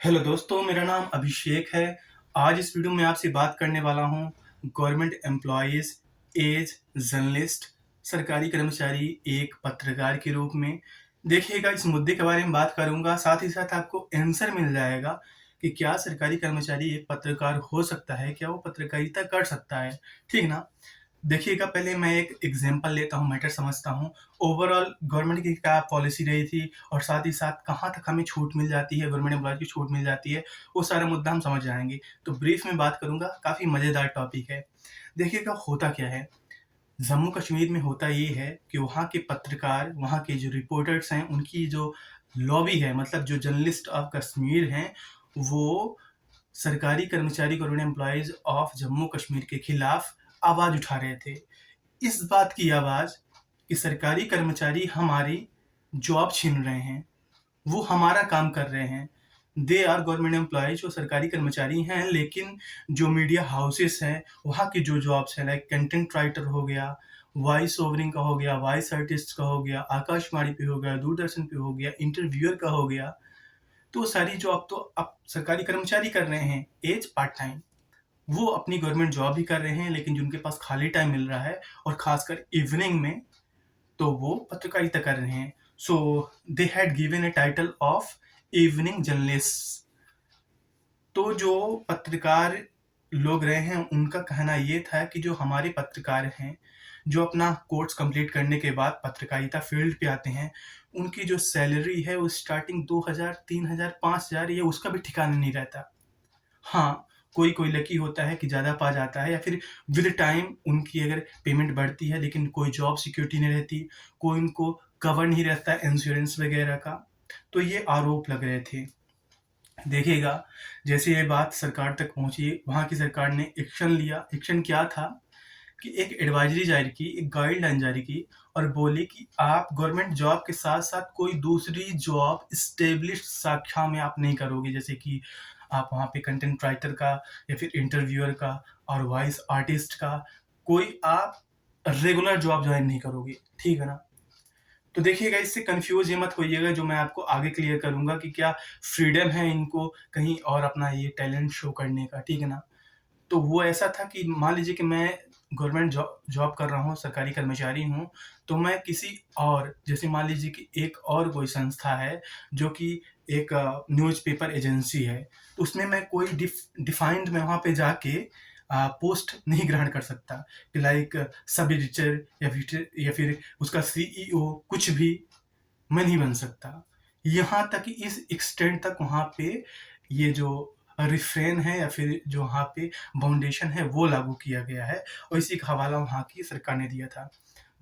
Hello दोस्तों, मेरा नाम अभिषेक है। आज इस वीडियो में आपसे बात करने वाला हूँ गवर्नमेंट एम्प्लॉयज़ एज जर्नलिस्ट, सरकारी कर्मचारी एक पत्रकार के रूप में। देखिएगा, इस मुद्दे के बारे में बात करूँगा, साथ ही साथ आपको आंसर मिल जाएगा कि क्या सरकारी कर्मचारी एक पत्रकार हो सकता है? क्या वो पत्रकारिता कर सकता है? ठीक ना? देखिएगा, पहले मैं एक एग्ज़ाम्पल लेता हूँ, मैटर समझता हूँ। ओवरऑल गवर्नमेंट की क्या पॉलिसी रही थी और साथ ही साथ कहाँ तक हमें छूट मिल जाती है, गवर्नमेंट एम्प्लॉयज़ की छूट मिल जाती है, वो सारा मुद्दा हम समझ जाएँगे। तो ब्रीफ में बात करूँगा, काफ़ी मज़ेदार टॉपिक है। देखिएगा, होता क्या है, जम्मू कश्मीर में होता ये है कि वहाँ के पत्रकार, वहाँ के जो रिपोर्टर्स हैं, उनकी जो लॉबी है, मतलब जो जर्नलिस्ट ऑफ कश्मीर हैं, वो सरकारी कर्मचारी government employees of Jammu Kashmir के खिलाफ आवाज़ उठा रहे थे। इस बात की आवाज़ कि सरकारी कर्मचारी हमारी जॉब छीन रहे हैं, वो हमारा काम कर रहे हैं। दे आर गवर्नमेंट एम्प्लॉइज़, वो सरकारी कर्मचारी हैं, लेकिन जो मीडिया हाउसेस हैं, वहाँ की जो जॉब्स हैं, लाइक कंटेंट राइटर हो गया, वॉइस ओवरिंग का हो गया, वॉइस आर्टिस्ट का हो गया, आकाशवाणी पे हो गया, दूरदर्शन पे हो गया, इंटरव्यूअर का हो गया, तो सारी जॉब तो अब सरकारी कर्मचारी कर रहे हैं एज पार्ट टाइम। वो अपनी गवर्नमेंट जॉब भी कर रहे हैं, लेकिन जिनके पास खाली टाइम मिल रहा है और खासकर इवनिंग में, तो वो पत्रकारिता कर रहे हैं। So they had given a title of evening journalist. तो जो पत्रकार लोग रहे हैं, उनका कहना ये था कि जो हमारे पत्रकार हैं, जो अपना कोर्स कंप्लीट करने के बाद पत्रकारिता फील्ड पे आते हैं, उनकी जो सैलरी है वो स्टार्टिंग 2000, 3000, 5000, ये उसका भी ठिकाना नहीं रहता। हाँ, कोई-कोई लकी होता है कि ज़्यादा पा जाता है, या फिर विद टाइम उनकी अगर पेमेंट बढ़ती है, लेकिन कोई जॉब सिक्योरिटी नहीं रहती, कोई उनको कवर नहीं रहता इंश्योरेंस वगैरह का। तो ये आरोप लग रहे थे। देखिएगा, जैसे ये बात सरकार तक पहुँची, वहाँ की सरकार ने एक्शन लिया। एक्शन क्या था कि एक एडवाइजरी जारी की, एक गाइडलाइन जारी की और बोली कि आप गवर्नमेंट जॉब के साथ-साथ कोई दूसरी जॉब एस्टेब्लिश्ड शाखा में आप नहीं करोगे। जैसे कि आप वहाँ पे कंटेंट राइटर का या फिर इंटरव्यूअर का और वॉइस आर्टिस्ट का कोई आप रेगुलर जॉब जॉइन नहीं करोगे, ठीक है ना? तो देखिएगा, इससे कन्फ्यूज़ ये मत होइएगा, जो मैं आपको आगे क्लियर करूँगा कि क्या फ्रीडम है इनको कहीं और अपना ये टैलेंट शो करने का, ठीक है ना? तो वो ऐसा था कि मान लीजिए कि मैं गवर्नमेंट जॉब कर रहा हूँ, सरकारी कर्मचारी हूँ, तो मैं किसी और, जैसे मान लीजिए कि एक और कोई संस्था है, जो कि एक न्यूज़पेपर एजेंसी है, तो उसमें मैं कोई डिफाइंड मैं वहाँ पे जाके पोस्ट नहीं ग्रहण कर सकता कि लाइक सब एडिटर या फिर उसका सीईओ, कुछ भी मैं नहीं बन सकता। यहाँ तक कि इस एक्सटेंट तक वहाँ पे ये जो रिफ्रेन है या फिर जो वहाँ पे बाउंडेशन है, वो लागू किया गया है और इसी का हवाला वहाँ की सरकार ने दिया था।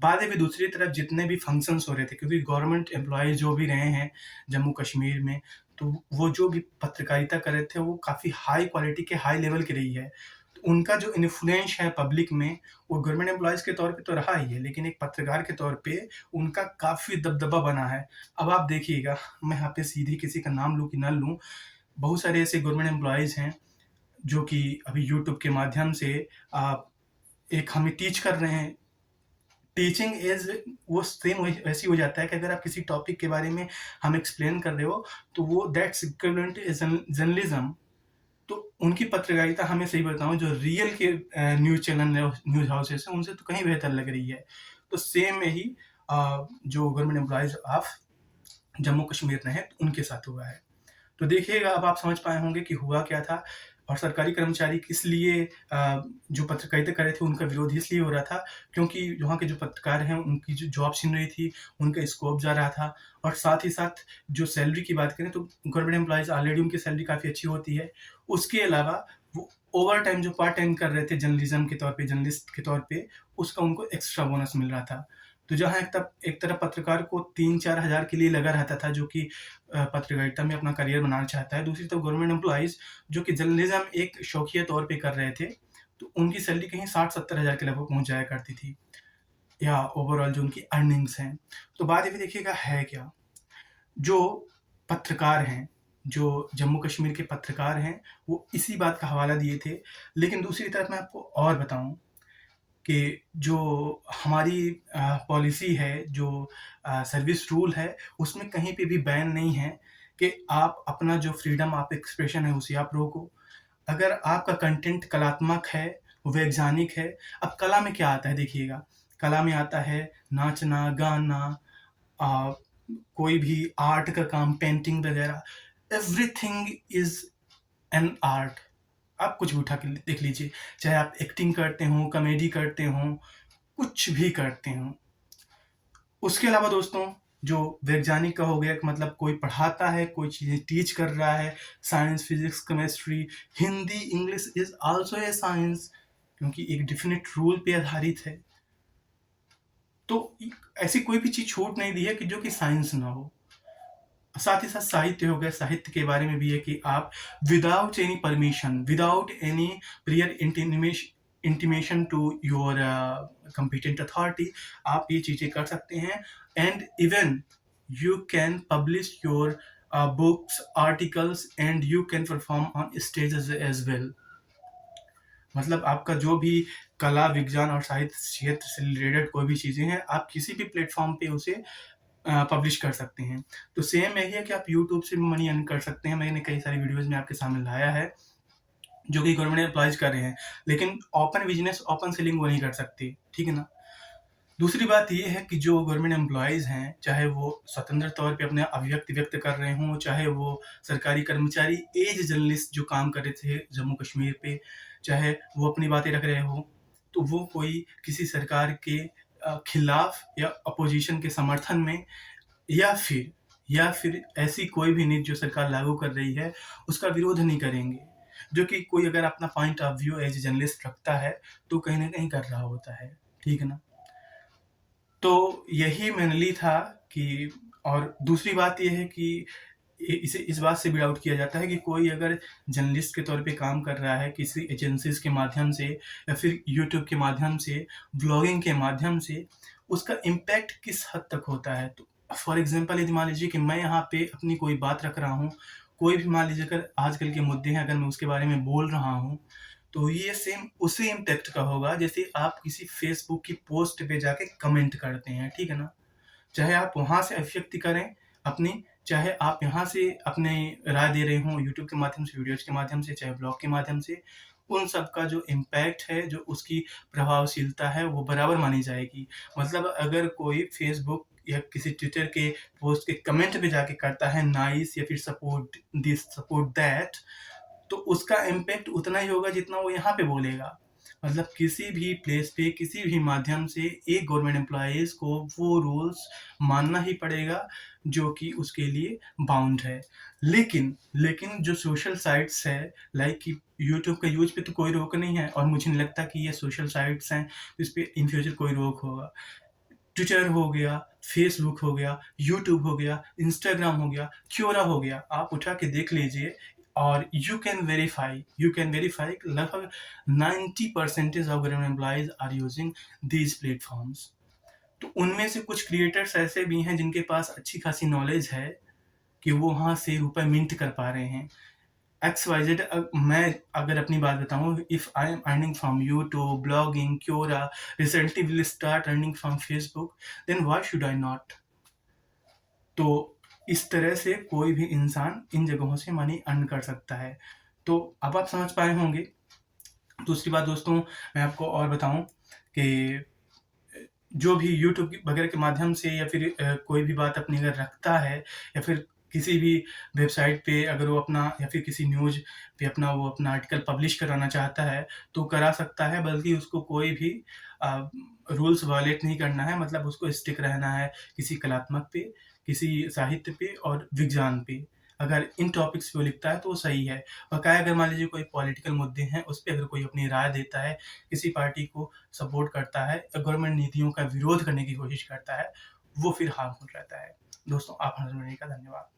बाद में दूसरी तरफ जितने भी फंक्शंस हो रहे थे, क्योंकि गवर्नमेंट एम्प्लॉइज़ जो भी रहे हैं जम्मू कश्मीर में, तो वो जो भी पत्रकारिता कर रहे थे, वो काफ़ी हाई क्वालिटी के, हाई लेवल की रही है। तो उनका जो इन्फ्लुएंस है पब्लिक में, वो गवर्नमेंट एम्प्लॉइज़ के तौर पे तो रहा ही है, लेकिन एक पत्रकार के तौर पे उनका काफ़ी दबदबा बना है। अब आप देखिएगा, मैं यहाँ पे सीधे किसी का नाम लूँ कि ना लूँ, बहुत सारे ऐसे गवर्नमेंट एम्प्लॉइज़ हैं, जो कि अभी यूट्यूब के माध्यम से एक हमें टीच कर रहे हैं। टीचिंग इज़ वो सेम वही वैसे ही हो जाता है कि अगर आप किसी टॉपिक के बारे में हम एक्सप्लेन कर रहे हो, तो वो दैट्स इक्विवेलेंट टू जर्नलिज्म। तो उनकी पत्रकारिता, हमें सही बताऊँ, जो रियल के न्यूज़ चैनल न्यूज़ हाउसेस हैं, उनसे तो कहीं बेहतर लग रही है। तो सेम में ही जो government employees of Jammu Kashmir में हैं, उनके साथ हुआ है। तो देखिएगा, अब आप समझ पाए होंगे कि हुआ क्या था और सरकारी कर्मचारी किस लिए जो पत्रकारिता कर रहे थे, उनका विरोध इसलिए हो रहा था क्योंकि वहाँ के जो पत्रकार हैं, उनकी जो जॉब छिन रही थी, उनका स्कोप जा रहा था और साथ ही साथ जो सैलरी की बात करें, तो गवर्नमेंट एम्प्लॉइज़ ऑलरेडी उनकी सैलरी काफ़ी अच्छी होती है। उसके अलावा वो ओवर टाइम जो पार्ट टाइम कर रहे थे जर्नलिज़्म के तौर पे, जर्नलिस्ट के तौर पे, उसका उनको एक्स्ट्रा बोनस मिल रहा था। तो जहाँ एक तरफ पत्रकार को 3-4 हज़ार के लिए लगा रहता था, जो कि पत्रकारिता में अपना करियर बनाना चाहता है। दूसरी तरफ गवर्नमेंट एम्प्लॉइज़ जो कि जर्नलिज़्म एक शौकिया तौर पे कर रहे थे, तो उनकी सैलरी कहीं 60-70 हज़ार के लगभग पहुँच जाया करती थी, या ओवरऑल जो उनकी अर्निंग्स हैं। तो बात ये भी देखिएगा है क्या, जो पत्रकार हैं, जो जम्मू कश्मीर के पत्रकार हैं, वो इसी बात का हवाला दिए थे। लेकिन दूसरी तरफ मैं आपको और बताऊँ कि जो हमारी पॉलिसी है, जो सर्विस रूल है, उसमें कहीं पे भी बैन नहीं है कि आप अपना जो फ्रीडम ऑफ एक्सप्रेशन है उसे आप रोको। अगर आपका कंटेंट कलात्मक है, वैज्ञानिक है, अब कला में क्या आता है देखिएगा, कला में आता है नाचना, गाना, अ, कोई भी आर्ट का काम, पेंटिंग वगैरह, एवरीथिंग इज़ एन आर्ट। आप कुछ भी उठा के देख लीजिए, चाहे आप एक्टिंग करते हो, कॉमेडी करते हो, कुछ भी करते हो। उसके अलावा दोस्तों, जो वैज्ञानिक का हो गया कि मतलब कोई पढ़ाता है, कोई चीज़ें टीच कर रहा है, science, physics, chemistry, Hindi, English is also a science, क्योंकि एक डेफ़िनिट रूल पे आधारित है। तो ऐसी कोई भी चीज़ छूट नहीं दी है कि जो कि साइंस ना हो। साथ ही साथ साहित्य हो गया, साहित्य के बारे में भी है कि आप without any permission, without any prior intimation to your competent authority आप ये चीज़ें कर सकते हैं। And even you can publish your books, articles and you can perform on stages as well. मतलब आपका जो भी कला, विज्ञान और साहित्य क्षेत्र से रिलेटेड कोई भी चीज़ें हैं, आप किसी भी प्लेटफॉर्म पे उसे पब्लिश कर सकते हैं। तो सेम यही है कि आप यूट्यूब से भी मनी अर्न कर सकते हैं। मैंने कई सारी वीडियोज़ में आपके सामने लाया है, जो कि गवर्नमेंट एम्प्लॉइज़ कर रहे हैं, लेकिन ओपन बिज़नेस, ओपन सेलिंग वो नहीं कर सकते, ठीक है ना? दूसरी बात ये है कि जो गवर्नमेंट एम्प्लॉइज़ हैं, चाहे वो स्वतंत्र तौर पे अपने अभिव्यक्ति व्यक्त कर रहे हों, चाहे वो सरकारी कर्मचारी, एज जर्नलिस्ट जो काम कर रहे थे जम्मू कश्मीर पे, चाहे वो अपनी बातें रख रहे हों, तो वो कोई किसी सरकार के खिलाफ या अपोजिशन के समर्थन में या फिर ऐसी कोई भी नीति जो सरकार लागू कर रही है, उसका विरोध नहीं करेंगे। जो कि कोई अगर अपना point of view as a journalist रखता है, तो कहीं न कहीं कर रहा होता है, ठीक है ना? तो यही मेनली था कि और दूसरी बात ये है कि इसे इस बात से भी डाउट किया जाता है कि कोई अगर जर्नलिस्ट के तौर पे काम कर रहा है किसी एजेंसीज़ के माध्यम से या फिर यूट्यूब के माध्यम से, व्लॉगिंग के माध्यम से, उसका इम्पैक्ट किस हद तक होता है। तो फॉर एग्ज़ाम्पल यदि मान लीजिए कि मैं यहाँ पे अपनी कोई बात रख रहा हूँ, कोई भी मान लीजिए अगर आजकल के मुद्दे हैं, अगर मैं उसके बारे में बोल रहा हूँ, तो ये सेम उसी इम्पैक्ट का होगा जैसे आप किसी फ़ेसबुक की पोस्ट पे जाके कमेंट करते हैं, ठीक है ना? चाहे आप वहाँ से अभिव्यक्ति करें अपनी, चाहे आप यहाँ से अपने राय दे रहे हों यूट्यूब के माध्यम से, वीडियोज़ के माध्यम से, चाहे ब्लॉग के माध्यम से, उन सब का जो इम्पैक्ट है, जो उसकी प्रभावशीलता है, वो बराबर मानी जाएगी। मतलब अगर कोई फ़ेसबुक या किसी ट्विटर के पोस्ट के कमेंट पे जाके करता है नाइस या फिर सपोर्ट दिस, सपोर्ट दैट, तो उसका इम्पैक्ट उतना ही होगा जितना वो यहाँ पे बोलेगा। मतलब किसी भी प्लेस पे, किसी भी माध्यम से एक गवर्नमेंट एम्प्लॉइज़ को वो रूल्स मानना ही पड़ेगा जो कि उसके लिए बाउंड है। लेकिन जो सोशल साइट्स है, लाइक कि यूट्यूब का यूज़ पे तो कोई रोक नहीं है और मुझे नहीं लगता कि ये सोशल साइट्स हैं, इस पे इन फ्यूचर कोई रोक होगा। ट्विटर हो गया, फेसबुक हो गया, यूट्यूब हो गया, इंस्टाग्राम हो गया, क्योरा हो गया, आप उठा के देख लीजिए और यू कैन वेरीफाई लगभग 90% of government employees are using these platforms. तो उनमें से कुछ क्रिएटर्स ऐसे भी हैं जिनके पास अच्छी खासी नॉलेज है कि वो वहाँ से रुपए मिंट कर पा रहे हैं। XYZ मैं अगर अपनी बात बताऊँ, if I am earning from YouTube, blogging, Quora, recently will start earning from Facebook, then why should I not? तो इस तरह से कोई भी इंसान इन जगहों से मनी अर्न कर सकता है। तो अब आप समझ पाए होंगे। दूसरी बात दोस्तों, मैं आपको और बताऊँ कि जो भी यूट्यूब वगैरह के माध्यम से या फिर कोई भी बात अपनी अगर रखता है या फिर किसी भी वेबसाइट पे अगर वो अपना या फिर किसी न्यूज़ पे वो अपना आर्टिकल पब्लिश कराना चाहता है, तो करा सकता है, बल्कि उसको कोई भी रूल्स वायलेट नहीं करना है। मतलब उसको स्टिक रहना है किसी कलात्मक पे, किसी साहित्य पे और विज्ञान पे। अगर इन टॉपिक्स पे वो लिखता है तो वो सही है। बकाया अगर मान लीजिए कोई पॉलिटिकल मुद्दे हैं, उस पे अगर कोई अपनी राय देता है, किसी पार्टी को सपोर्ट करता है या गवर्नमेंट नीतियों का विरोध करने की कोशिश करता है, वो फिर हार्मफुल रहता है। दोस्तों, आप हमें सुनने का धन्यवाद।